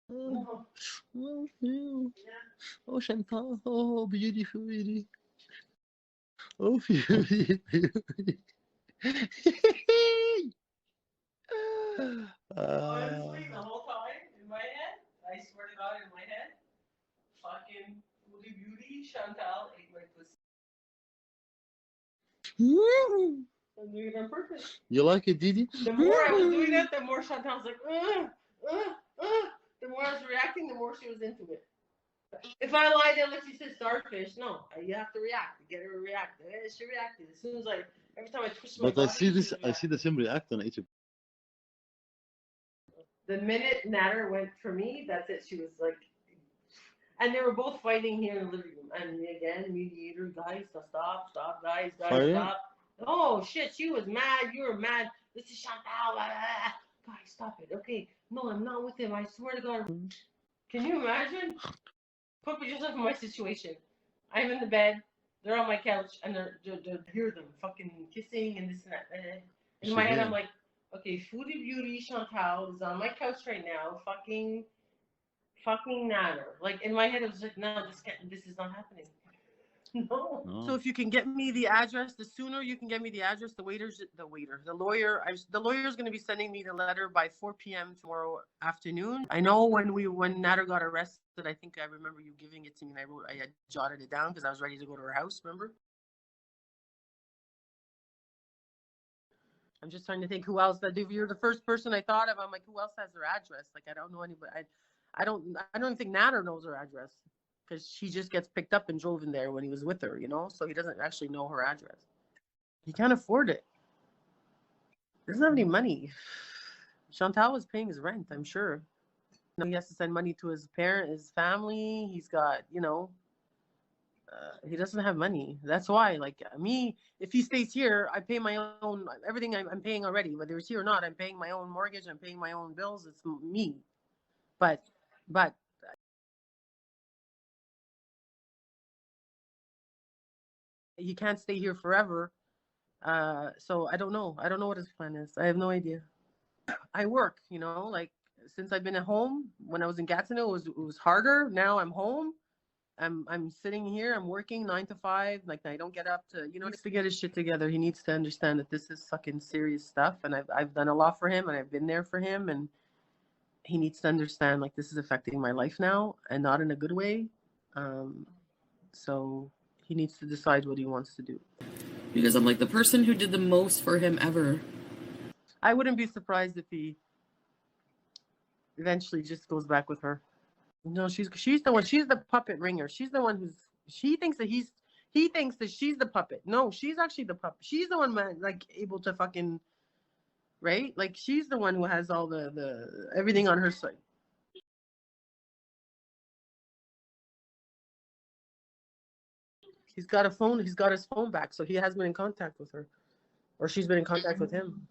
No. Oh, you. Yeah. Oh, Chantal. Oh, beautiful, beauty. Oh, beauty, beauty. Honestly, the uh, whole time in my head, I swear to God, in my head, fucking Foodie Beauty, Chantal ate my pussy. I'm doing it on purpose. you like it, Deedee? The more I was doing it, the more Chantal was like, the more I was reacting, the more she was into it. If I lie down, like she said, starfish, no, you have to react. You get her to react. She reacted as soon as every time I twist my But I body, see she this. was I see reacting. the same reaction. It's The minute Nader went for me, that's it. She was like, and they were both fighting here in the living room. And again, mediator, guys, stop, guys, fire. stop. Oh shit, she was mad. You were mad. This is Chantal. Blah, blah, blah. Guys, stop it. Okay, no, I'm not with him. I swear to God. Can you imagine? Put yourself in my situation. I'm in the bed. They're on my couch, and they're hear them fucking kissing and this and that. In my She head, I'm here. like, okay, Foodie Beauty Chantal is on my couch right now, fucking Nader. Like in my head, it was like, no, this is not happening. No. So No. if you can get me the address, the sooner you can get me the address, the lawyer, the lawyer's going to be sending me the letter by 4 p.m. tomorrow afternoon. I know when Nader got arrested, I think I remember you giving it to me, and I had jotted it down because I was ready to go to her house. Remember? I'm just trying to think who else that if you're the first person I thought of. I'm like, who else has their address? Like I don't know anybody. I don't even think Nader knows her address because she just gets picked up and drove in there when he was with her, so he doesn't actually know her address. He can't afford it. He doesn't have any money. Chantal was paying his rent, I'm sure. He has to send money to his family. He's got, he doesn't have money. That's why, like me, if he stays here, I pay my own everything. I'm paying already, whether he's here or not. I'm paying my own mortgage. I'm paying my own bills. It's me. But, but he can't stay here forever. So I don't know. I don't know what his plan is. I have no idea. I work, like since I've been at home. When I was in Gatineau, it was harder. Now I'm home. I'm sitting here. I'm working 9 to 5. Like I don't get up to he needs to get his shit together. He needs to understand that this is fucking serious stuff. And I've done a lot for him, and I've been there for him. And he needs to understand like this is affecting my life now, and not in a good way. Um, so he needs to decide what he wants to do. Because I'm like the person who did the most for him ever. I wouldn't be surprised if he eventually just goes back with her. No, she's the one. She's the puppet ringer. She's the one she thinks that he thinks that she's the puppet. No, she's actually the puppet. She's the one man like able to fucking right. Like she's the one who has all the everything on her side. He's got a phone. He's got his phone back, so he has been in contact with her, or she's been in contact with him.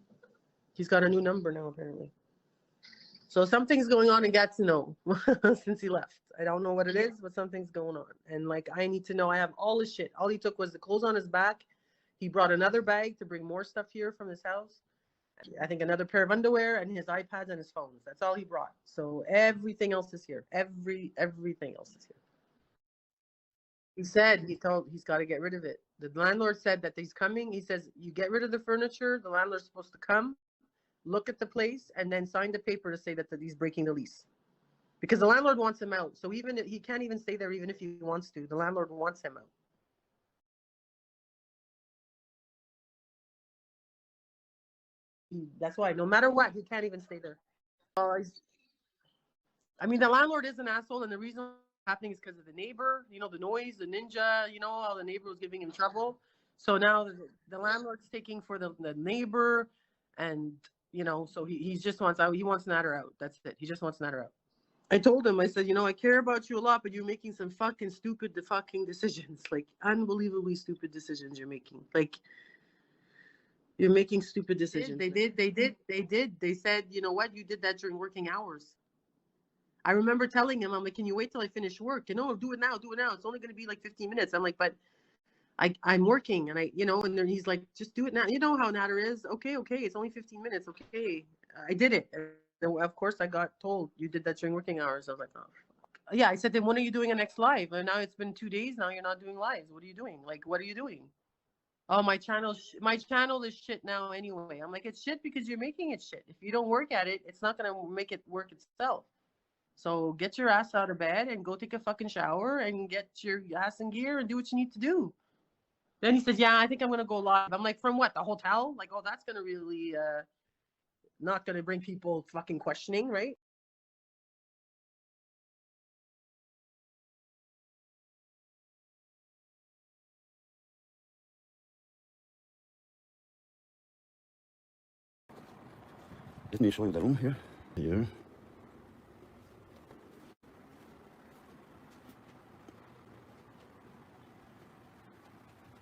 He's got a new number now apparently. So something's going on in Gatineau since he left. I don't know what it is, but something's going on. And like I need to know. I have all his shit. All he took was the clothes on his back. He brought another bag to bring more stuff here from his house. I think another pair of underwear and his iPads and his phones. That's all he brought. So everything else is here. Everything else is here. He's got to get rid of it. The landlord said that he's coming. He says you get rid of the furniture. The landlord's supposed to come, look at the place, and then sign the paper to say that he's breaking the lease. Because the landlord wants him out. So even he can't even stay there even if he wants to. The landlord wants him out. That's why no matter what, he can't even stay there. I mean, the landlord is an asshole, and the reason it's happening is because of the neighbor. The noise, the ninja. How the neighbor was giving him trouble. So now the landlord's taking for the neighbor, and so he just wants out. He wants Nader out. That's it. He just wants Nader out. I told him, I said, I care about you a lot, but you're making some fucking stupid fucking decisions, like unbelievably stupid decisions you're making. Like you're making stupid decisions. They did. They said, you know what? You did that during working hours. I remember telling him, I'm like, can you wait till I finish work? Do it now. Do it now. It's only going to be like 15 minutes. I'm like, but I'm working, and and then he's like, just do it now. You know how Nader is. Okay, it's only 15 minutes. Okay, I did it. And of course, I got told you did that during working hours. I was like, oh. Yeah, I said, then when are you doing a next live? And now it's been 2 days. Now you're not doing lives. What are you doing? Like, what are you doing? Oh, my channel is shit now anyway. I'm like, it's shit because you're making it shit. If you don't work at it, it's not gonna make it work itself. So get your ass out of bed and go take a fucking shower and get your ass in gear and do what you need to do. Then he says, yeah, I think I'm gonna go live. I'm like, from what? The hotel? Like, oh, that's gonna really not gonna bring people fucking questioning, right? Let me show you the room here. Here.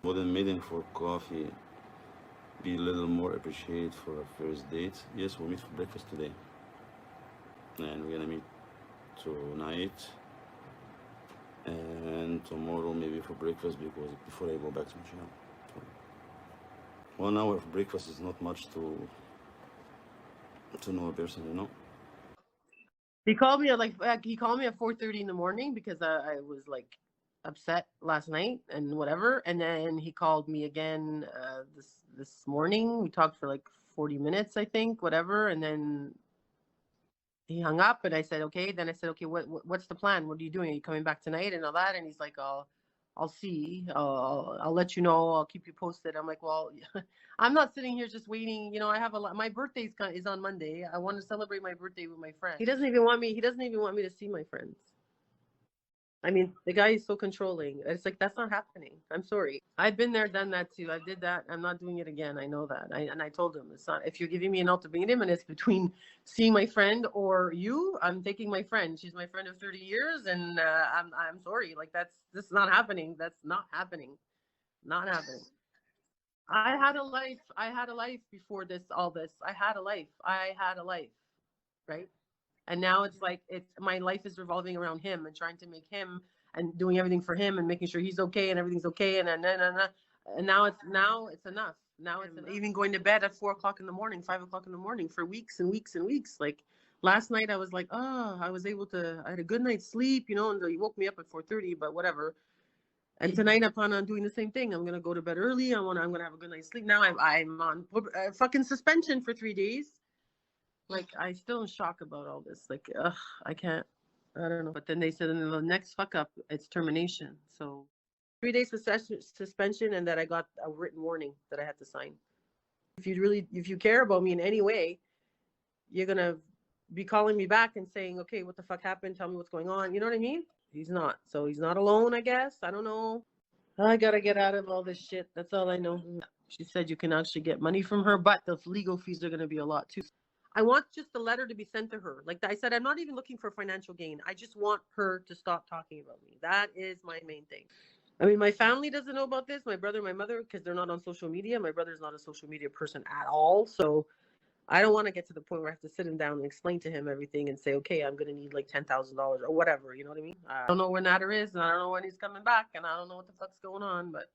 Modern meeting for coffee. Be a little more appreciated for a first date. Yes, we'll meet for breakfast today. And we're gonna meet tonight. And tomorrow maybe for breakfast because before I go back to my shop. 1 hour for breakfast is not much to know a person, you know. He called me at he called me at 4:30 in the morning because I was like upset last night and whatever, and then he called me again this morning. We talked for like 40 minutes, I think, whatever, and then he hung up. And I said, okay. Then I said, okay, what's the plan? What are you doing? Are you coming back tonight and all that? And he's like, I'll see. I'll let you know. I'll keep you posted. I'm like, well, I'm not sitting here just waiting. You know, I have a lot. My birthday is on Monday. I want to celebrate my birthday with my friends. He doesn't even want me to see my friends. I mean, the guy is so controlling. It's like, that's not happening. I'm sorry. I've been there, done that too. I did that. I'm not doing it again. I know that. And I told him, it's not, if you're giving me an ultimatum and it's between seeing my friend or you, I'm taking my friend. She's my friend of 30 years. And I'm sorry. Like, this is not happening. That's not happening. Not happening. I had a life. I had a life before all this. I had a life. Right? And now it's like my life is revolving around him and trying to make him and doing everything for him and making sure he's okay and everything's okay. And now it's enough. Now it's enough. Even going to bed at 4 o'clock in the morning, 5 o'clock in the morning for weeks and weeks and weeks. Like last night, I was like, oh, I had a good night's sleep, and he woke me up at 4:30, but whatever. And tonight I plan on doing the same thing. I'm gonna go to bed early. I'm gonna have a good night's sleep. Now I'm on fucking suspension for 3 days. Like, I still in shock about all this. Like, I can't. I don't know. But then they said in the next fuck up, it's termination. So 3 days suspension, and that I got a written warning that I had to sign. If you care about me in any way, you're gonna be calling me back and saying, okay, what the fuck happened? Tell me what's going on. You know what I mean? He's not. So he's not alone, I guess. I don't know. I gotta get out of all this shit. That's all I know. She said you can actually get money from her, but the legal fees are gonna be a lot too. I want just the letter to be sent to her. Like I said, I'm not even looking for financial gain. I just want her to stop talking about me. That is my main thing. I mean, my family doesn't know about this. My brother, my mother, because they're not on social media. My brother's not a social media person at all. So I don't want to get to the point where I have to sit him down and explain to him everything and say, okay, I'm going to need like $10,000 or whatever. You know what I mean? I don't know where Nader is, and I don't know when he's coming back, and I don't know what the fuck's going on, but